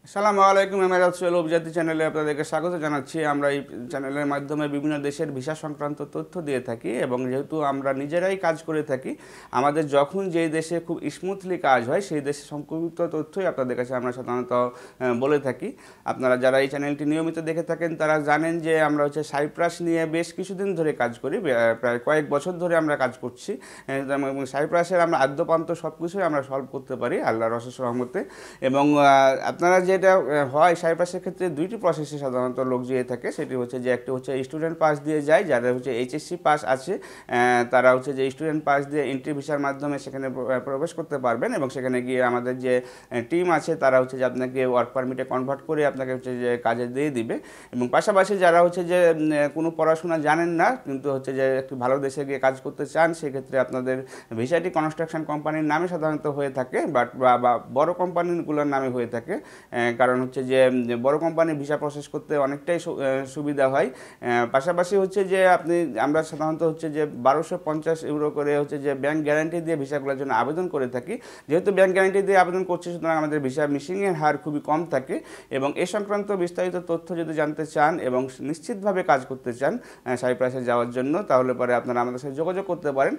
আসসালামু আলাইকুম। এমআরএল সোহেল অভিজাতি চ্যানেলে আপনাদেরকে স্বাগত জানাচ্ছি। আমরা এই চ্যানেলের মাধ্যমে বিভিন্ন দেশের ভিসা সংক্রান্ত তথ্য দিয়ে থাকি এবং যেহেতু আমরা নিজেরাই কাজ করে থাকি, আমাদের যখন যেই দেশে খুব স্মুথলি কাজ হয় সেই দেশে সম্পর্কিত তথ্যই আপনাদের কাছে আমরা সাধারণত বলে থাকি। আপনারা যারা এই চ্যানেলটি নিয়মিত দেখে থাকেন তারা জানেন যে আমরা সাইপ্রাস নিয়ে বেশ কিছুদিন ধরে কাজ করি, প্রায় কয়েক বছর ধরে আমরা কাজ করছি এবং সাইপ্রাসের আমরা আদ্যপান্ত সব কিছুই আমরা সলভ করতে পারি আল্লাহর অশেষ রহমতে। এবং আপনারা যেটা হয় সাইপ্রাসের ক্ষেত্রে দুইটি প্রসেসে সাধারণত লোক যেয়ে থাকে, সেটি হচ্ছে যে একটা হচ্ছে স্টুডেন্ট পাস দিয়ে যায়, যারা এইচএসসি পাস আছে তারা যে স্টুডেন্ট পাস দিয়ে এন্ট্রি ভিসার মাধ্যমে সেখানে প্রবেশ করতে পারবেন এবং সেখানে গিয়ে আমাদের যে টিম আছে তারা যে আপনাকে ওয়ার্ক পারমিটে কনভার্ট করে আপনাকে যে কাজে দিয়ে দিবে। এবং পাশাপাশি যারা যে কোনো পড়াশোনা জানেন না কিন্তু যে একটু ভালো দেশে গিয়ে কাজ করতে চান, সেক্ষেত্রে আপনাদের ভিসাটি কনস্ট্রাকশন কোম্পানির নামে সাধারণত হয়ে থাকে, বা বড় কোম্পানিগুলোর নামে হয়ে থাকে। কারণ যে বড় কোম্পানি ভিসা প্রসেস করতে অনেকটাই সুবিধা হয়। পাশাপাশি যে আমরা সাধারণত যে 1250 ইউরো করে যে ব্যাংক গ্যারান্টি দিয়ে ভিসাগুলোর জন্য আবেদন করে থাকি। যেহেতু ব্যাংক গ্যারান্টি দিয়ে আবেদন করছি, সুতরাং আমাদের ভিসা মিসিংয়ের হার খুবই কম থাকে। এবং এ সংক্রান্ত বিস্তারিত তথ্য যদি জানতে চান এবং নিশ্চিতভাবে কাজ করতে চান সাইপ্রাসে যাওয়ার জন্য, তাহলে পরে আপনারা আমাদের সাথে যোগাযোগ করতে পারেন।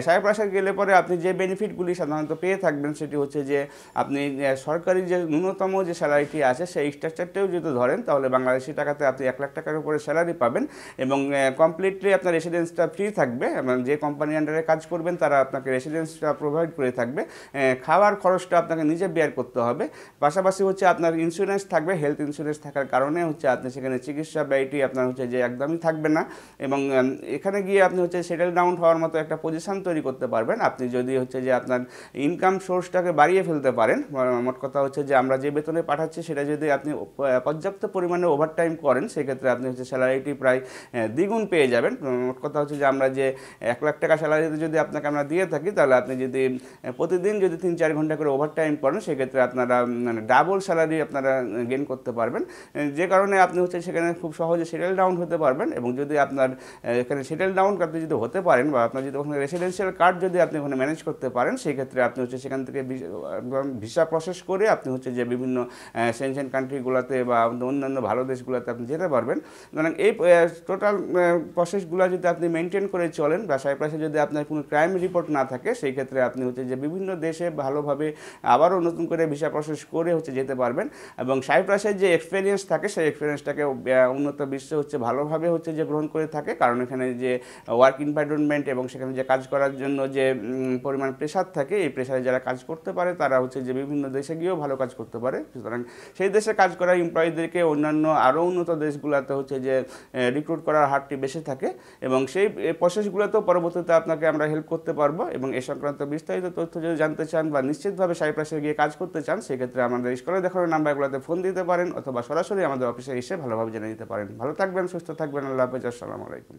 সাইপ্রাসে গেলে পরে আপনি যে বেনিফিটগুলি সাধারণত পেয়ে থাকবেন সেটি যে আপনি সরকারি যে ন্যূনতম যে স্যালারিটি আছে সেই স্ট্রাকচারটাও যদি ধরেন, তাহলে বাংলাদেশি টাকাতে আপনি 1 লাখ টাকার উপরে স্যালারি পাবেন এবং কমপ্লিটলি আপনার রেসিডেন্সটা ফ্রি থাকবে এবং যে কোম্পানির আন্ডারে কাজ করবেন তারা আপনাকে রেসিডেন্সটা প্রোভাইড করে থাকবে। খাওয়ার খরচটা আপনাকে নিজে বেয়ার করতে হবে। পাশাপাশি আপনার ইন্স্যুরেন্স থাকবে, হেলথ ইন্স্যুরেন্স থাকার কারণে আপনি সেখানে চিকিৎসা ব্যয়টি আপনার যে একদমই থাকবে না। এবং এখানে গিয়ে আপনি সেটেল ডাউন হওয়ার মতো একটা পজিশন তৈরি করতে পারবেন। আপনি যদি যে আপনার ইনকাম সোর্সটাকে বাড়িয়ে ফেলতে পারেন। মোট কথা যে আমরা যে বেতনে পাঠাচ্ছি সেটা যদি আপনি পর্যাপ্ত পরিমাণে ওভারটাইম করেন, সেক্ষেত্রে আপনি স্যালারিটি প্রায় দ্বিগুণ পেয়ে যাবেন। মোট কথা যে আমরা যে 1 লাখ টাকা স্যালারিতে যদি আপনাকে আমরা দিয়ে থাকি, তাহলে আপনি যদি প্রতিদিন 3-4 ঘন্টা করে ওভারটাইম করেন, সেক্ষেত্রে আপনারা ডাবল স্যালারি আপনারা গেইন করতে পারবেন। যে কারণে আপনি সেখানে খুব সহজে সেটেল ডাউন হতে পারবেন। এবং যদি আপনার এখানে সেটেল ডাউন আপনি যদি হতে পারেন বা আপনার যদি ওখানে রেসিডেন্সিয়াল কার্ড যদি আপনি ওখানে ম্যানেজ করতে পারেন, সেই ক্ষেত্রে আপনি সেখান থেকে ভিসা প্রসেস করে আপনি যে বিভিন্ন সেনজেন কান্ট্রিগুলোতে বা অন্যান্য ভালো দেশগুলোতে আপনি যেতে পারবেন। সুতরাং এই টোটাল প্রসেসগুলো যদি আপনি মেনটেন করে চলেন বা সাইপ্রাসে যদি আপনার কোনো ক্রাইম রিপোর্ট না থাকে, সেই ক্ষেত্রে আপনি যে বিভিন্ন দেশে ভালোভাবে আবারও নতুন করে ভিসা প্রসেস করে যেতে পারবেন। এবং সাইপ্রাসের যে এক্সপিরিয়েন্স থাকে সেই এক্সপিরিয়েন্সটাকে উন্নত বিশ্বে ভালোভাবে যে গ্রহণ করে থাকে, কারণ এখানে যে ওয়ার্ক এনভায়রনমেন্ট এবং সেখানে যে কাজ করার জন্য যে পরিমাণ প্রেশার থাকে, এই প্রেশারে যারা কাজ করতে পারে তারা যে বিভিন্ন দেশে গিয়েও ভালো কাজ করতে পারে। সুতরাং সেই দেশে কাজ করা এমপ্লয়ীদেরকে অন্যান্য আরও উন্নত দেশগুলোতে যে রিক্রুট করার হারটি বেশি থাকে এবং সেই প্রসেসগুলোতেও পরবর্তীতে আপনাকে আমরা হেল্প করতে পারবো। এবং এ সংক্রান্ত বিস্তারিত তথ্য যদি জানতে চান বা নিশ্চিতভাবে সাইপ্রাসে গিয়ে কাজ করতে চান, সেক্ষেত্রে আমাদের স্ক্রিনে দেখানো নাম্বারগুলোতে ফোন দিতে পারেন অথবা সরাসরি আমাদের অফিসে এসে ভালোভাবে জেনে নিতে পারেন। ভালো থাকবেন, সুস্থ থাকবেন। আল্লাহ হাফেজ। আসসালামু আলাইকুম।